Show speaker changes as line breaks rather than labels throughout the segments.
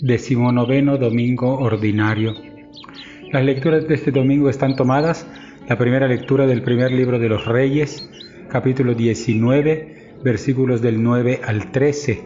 Decimonoveno Domingo Ordinario. Las lecturas de este domingo están tomadas, la primera lectura del primer libro de los Reyes, capítulo 19, versículos del 9 al 13.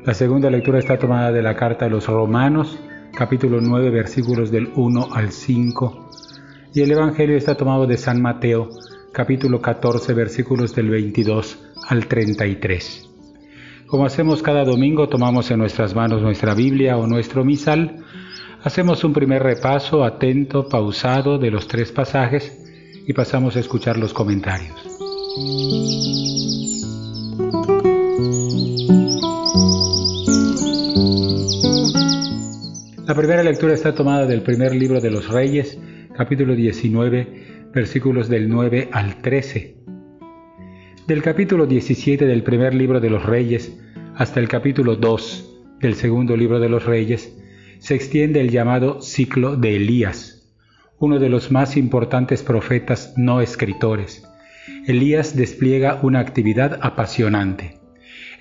La segunda lectura está tomada de la carta a los Romanos, capítulo 9, versículos del 1 al 5. Y el Evangelio está tomado de San Mateo, capítulo 14, versículos del 22 al 33. Como hacemos cada domingo, tomamos en nuestras manos nuestra Biblia o nuestro misal, hacemos un primer repaso atento, pausado de los tres pasajes y pasamos a escuchar los comentarios. La primera lectura está tomada del primer libro de los Reyes, capítulo 19, versículos del 9 al 13. Del capítulo 17 del primer libro de los Reyes hasta el capítulo 2 del segundo libro de los Reyes se extiende el llamado ciclo de Elías, uno de los más importantes profetas no escritores. Elías despliega una actividad apasionante.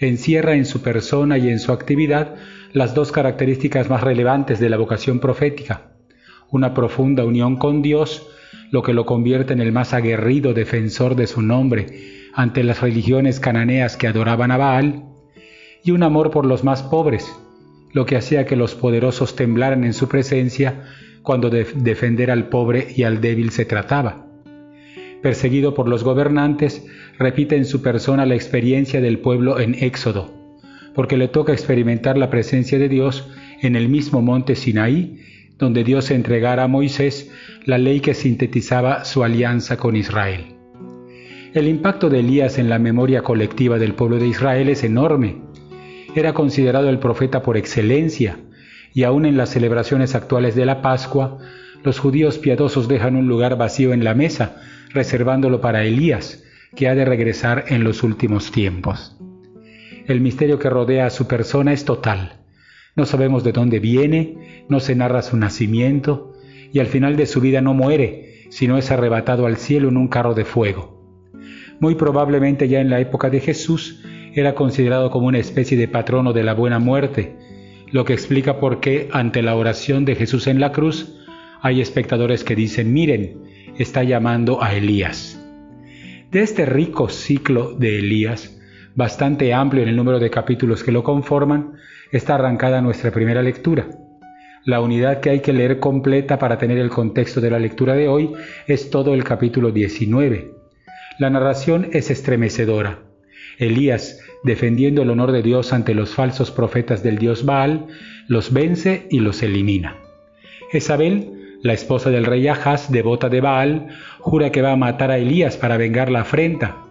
Encierra en su persona y en su actividad las dos características más relevantes de la vocación profética: una profunda unión con Dios, lo que lo convierte en el más aguerrido defensor de su nombre ante las religiones cananeas que adoraban a Baal, y un amor por los más pobres, lo que hacía que los poderosos temblaran en su presencia cuando de defender al pobre y al débil se trataba. Perseguido por los gobernantes, repite en su persona la experiencia del pueblo en Éxodo, porque le toca experimentar la presencia de Dios en el mismo monte Sinaí, donde Dios entregara a Moisés la ley que sintetizaba su alianza con Israel. El impacto de Elías en la memoria colectiva del pueblo de Israel es enorme. Era considerado el profeta por excelencia, y aún en las celebraciones actuales de la Pascua, los judíos piadosos dejan un lugar vacío en la mesa, reservándolo para Elías, que ha de regresar en los últimos tiempos. El misterio que rodea a su persona es total. No sabemos de dónde viene, no se narra su nacimiento, y al final de su vida no muere, sino es arrebatado al cielo en un carro de fuego. Muy probablemente ya en la época de Jesús era considerado como una especie de patrono de la buena muerte, lo que explica por qué ante la oración de Jesús en la cruz hay espectadores que dicen: miren, está llamando a Elías. De este rico ciclo de Elías, bastante amplio en el número de capítulos que lo conforman, está arrancada nuestra primera lectura. La unidad que hay que leer completa para tener el contexto de la lectura de hoy es todo el capítulo 19. La narración es estremecedora. Elías, defendiendo el honor de Dios ante los falsos profetas del dios Baal, los vence y los elimina. Jezabel, la esposa del rey Ahaz, devota de Baal, jura que va a matar a Elías para vengar la afrenta.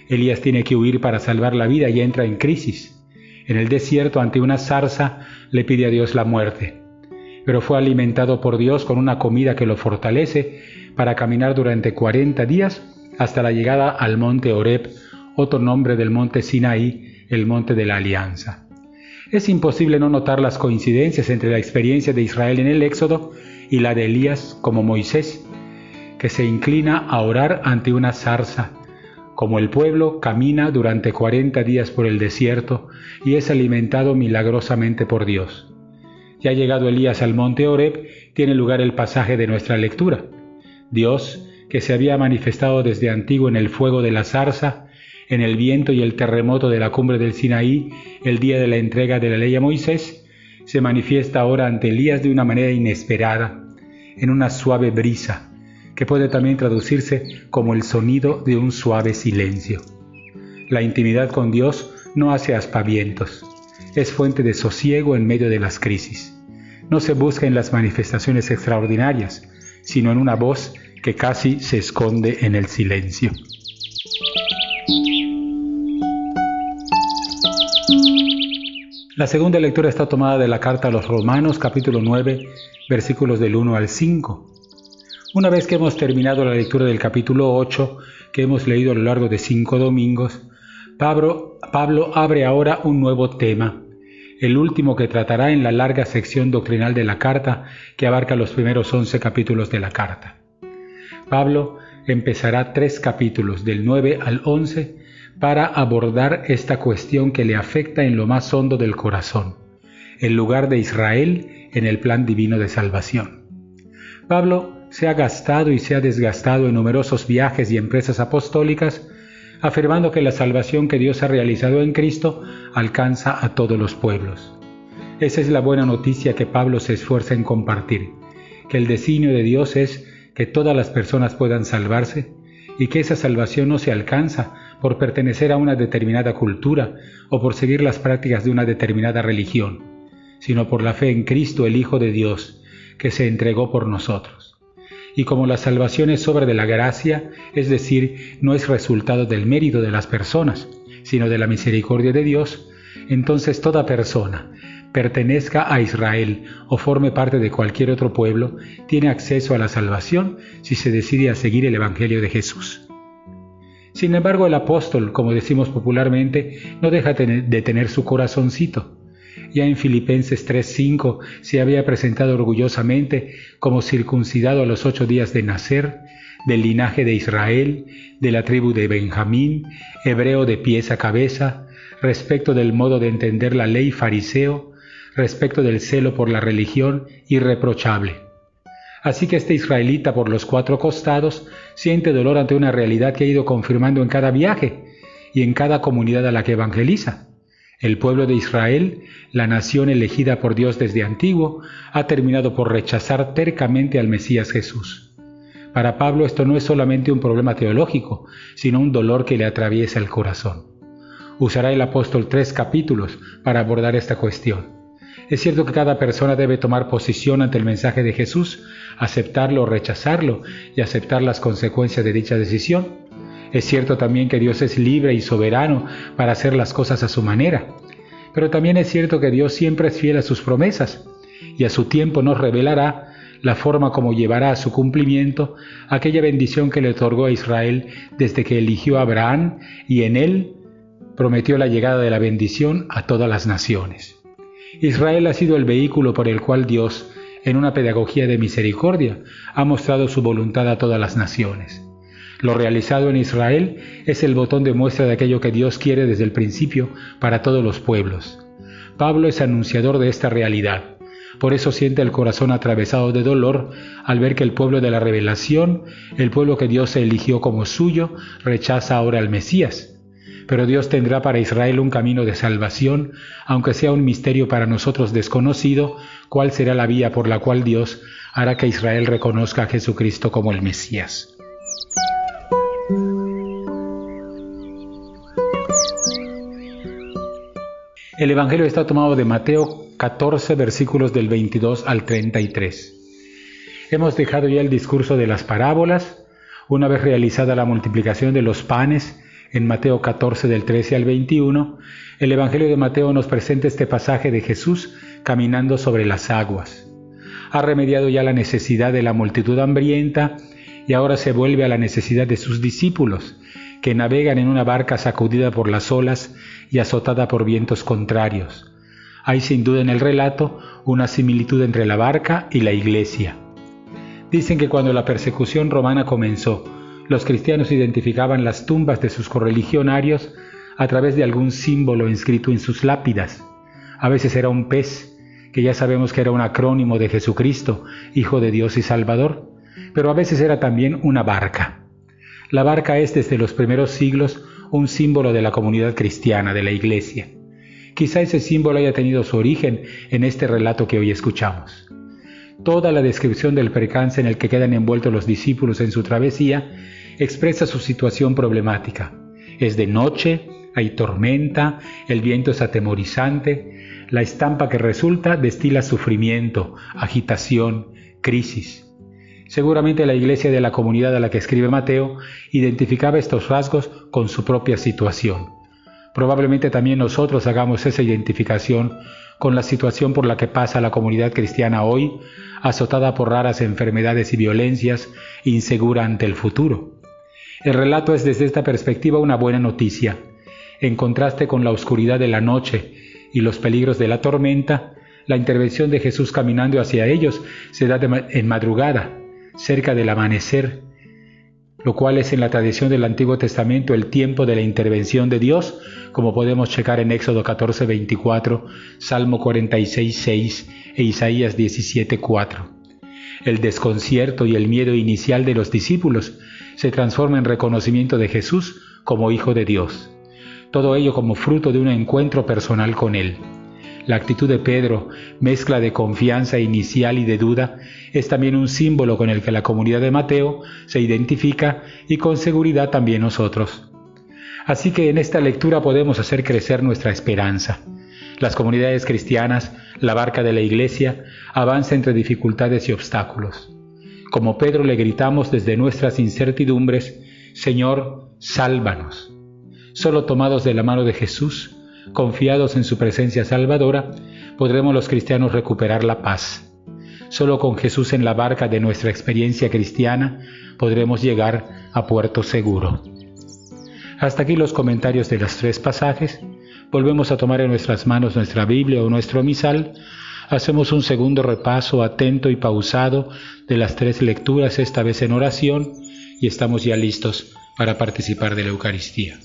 Elías tiene que huir para salvar la vida y entra en crisis. En el desierto, ante una zarza, le pide a Dios la muerte. Pero fue alimentado por Dios con una comida que lo fortalece para caminar durante 40 días hasta la llegada al monte Horeb, otro nombre del monte Sinaí, el monte de la alianza. Es imposible no notar las coincidencias entre la experiencia de Israel en el Éxodo y la de Elías como Moisés, que se inclina a orar ante una zarza. Como el pueblo camina durante 40 días por el desierto y es alimentado milagrosamente por Dios. Ya llegado Elías al monte Horeb, tiene lugar el pasaje de nuestra lectura. Dios, que se había manifestado desde antiguo en el fuego de la zarza, en el viento y el terremoto de la cumbre del Sinaí, el día de la entrega de la ley a Moisés, se manifiesta ahora ante Elías de una manera inesperada, en una suave brisa, que puede también traducirse como el sonido de un suave silencio. La intimidad con Dios no hace aspavientos, es fuente de sosiego en medio de las crisis. No se busca en las manifestaciones extraordinarias, sino en una voz que casi se esconde en el silencio. La segunda lectura está tomada de la carta a los Romanos, capítulo 9, versículos del 1 al 5. Una vez que hemos terminado la lectura del capítulo 8, que hemos leído a lo largo de 5 domingos, Pablo abre ahora un nuevo tema, el último que tratará en la larga sección doctrinal de la carta que abarca los primeros 11 capítulos de la carta. Pablo, empezará 3 capítulos, del 9 al 11, para abordar esta cuestión que le afecta en lo más hondo del corazón, el lugar de Israel en el plan divino de salvación. Pablo se ha gastado y se ha desgastado en numerosos viajes y empresas apostólicas, afirmando que la salvación que Dios ha realizado en Cristo alcanza a todos los pueblos. Esa es la buena noticia que Pablo se esfuerza en compartir, que el designio de Dios es que todas las personas puedan salvarse y que esa salvación no se alcanza por pertenecer a una determinada cultura o por seguir las prácticas de una determinada religión, sino por la fe en Cristo, el Hijo de Dios, que se entregó por nosotros. Y como la salvación es obra de la gracia, es decir, no es resultado del mérito de las personas, sino de la misericordia de Dios, entonces toda persona, pertenezca a Israel o forme parte de cualquier otro pueblo, tiene acceso a la salvación si se decide a seguir el Evangelio de Jesús. Sin embargo, el apóstol, como decimos popularmente, no deja de tener su corazoncito. Ya en Filipenses 3:5 se había presentado orgullosamente como circuncidado a los 8 días de nacer, del linaje de Israel, de la tribu de Benjamín, hebreo de pies a cabeza, respecto del modo de entender la ley fariseo, respecto del celo por la religión irreprochable. Así que este israelita por los 4 costados siente dolor ante una realidad que ha ido confirmando en cada viaje y en cada comunidad a la que evangeliza. El pueblo de Israel, la nación elegida por Dios desde antiguo, ha terminado por rechazar tercamente al Mesías Jesús. Para Pablo esto no es solamente un problema teológico, sino un dolor que le atraviesa el corazón. Usará el apóstol 3 capítulos para abordar esta cuestión. Es cierto que cada persona debe tomar posición ante el mensaje de Jesús, aceptarlo o rechazarlo y aceptar las consecuencias de dicha decisión. Es cierto también que Dios es libre y soberano para hacer las cosas a su manera, pero también es cierto que Dios siempre es fiel a sus promesas y a su tiempo nos revelará la forma como llevará a su cumplimiento aquella bendición que le otorgó a Israel desde que eligió a Abraham y en él prometió la llegada de la bendición a todas las naciones. Israel ha sido el vehículo por el cual Dios, en una pedagogía de misericordia, ha mostrado su voluntad a todas las naciones. Lo realizado en Israel es el botón de muestra de aquello que Dios quiere desde el principio para todos los pueblos. Pablo es anunciador de esta realidad. Por eso siente el corazón atravesado de dolor al ver que el pueblo de la revelación, el pueblo que Dios eligió como suyo, rechaza ahora al Mesías. Pero Dios tendrá para Israel un camino de salvación, aunque sea un misterio para nosotros desconocido, cuál será la vía por la cual Dios hará que Israel reconozca a Jesucristo como el Mesías. El Evangelio está tomado de Mateo 14, versículos del 22 al 33. Hemos dejado ya el discurso de las parábolas, una vez realizada la multiplicación de los panes, en Mateo 14 del 13 al 21, el Evangelio de Mateo nos presenta este pasaje de Jesús caminando sobre las aguas. Ha remediado ya la necesidad de la multitud hambrienta y ahora se vuelve a la necesidad de sus discípulos, que navegan en una barca sacudida por las olas y azotada por vientos contrarios. Hay sin duda en el relato una similitud entre la barca y la iglesia. Dicen que cuando la persecución romana comenzó, los cristianos identificaban las tumbas de sus correligionarios a través de algún símbolo inscrito en sus lápidas. A veces era un pez, que ya sabemos que era un acrónimo de Jesucristo, Hijo de Dios y Salvador, pero a veces era también una barca. La barca es desde los primeros siglos un símbolo de la comunidad cristiana, de la Iglesia. Quizá ese símbolo haya tenido su origen en este relato que hoy escuchamos. Toda la descripción del percance en el que quedan envueltos los discípulos en su travesía expresa su situación problemática. Es de noche, hay tormenta, el viento es atemorizante, la estampa que resulta destila sufrimiento, agitación, crisis. Seguramente la iglesia de la comunidad a la que escribe Mateo identificaba estos rasgos con su propia situación. Probablemente también nosotros hagamos esa identificación con la situación por la que pasa la comunidad cristiana hoy, azotada por raras enfermedades y violencias, insegura ante el futuro. El relato es desde esta perspectiva una buena noticia. En contraste con la oscuridad de la noche y los peligros de la tormenta, la intervención de Jesús caminando hacia ellos se da en madrugada, cerca del amanecer, lo cual es en la tradición del Antiguo Testamento el tiempo de la intervención de Dios, como podemos checar en Éxodo 14:24, Salmo 46:6 e Isaías 17:4. El desconcierto y el miedo inicial de los discípulos se transforma en reconocimiento de Jesús como Hijo de Dios. Todo ello como fruto de un encuentro personal con Él. La actitud de Pedro, mezcla de confianza inicial y de duda, es también un símbolo con el que la comunidad de Mateo se identifica y con seguridad también nosotros. Así que en esta lectura podemos hacer crecer nuestra esperanza. Las comunidades cristianas, la barca de la Iglesia, avanza entre dificultades y obstáculos. Como Pedro le gritamos desde nuestras incertidumbres: Señor, sálvanos. Solo tomados de la mano de Jesús, confiados en su presencia salvadora, podremos los cristianos recuperar la paz. Solo con Jesús en la barca de nuestra experiencia cristiana podremos llegar a puerto seguro. Hasta aquí los comentarios de los 3 pasajes. Volvemos a tomar en nuestras manos nuestra Biblia o nuestro misal. Hacemos un segundo repaso atento y pausado de las 3 lecturas, esta vez en oración, y estamos ya listos para participar de la Eucaristía.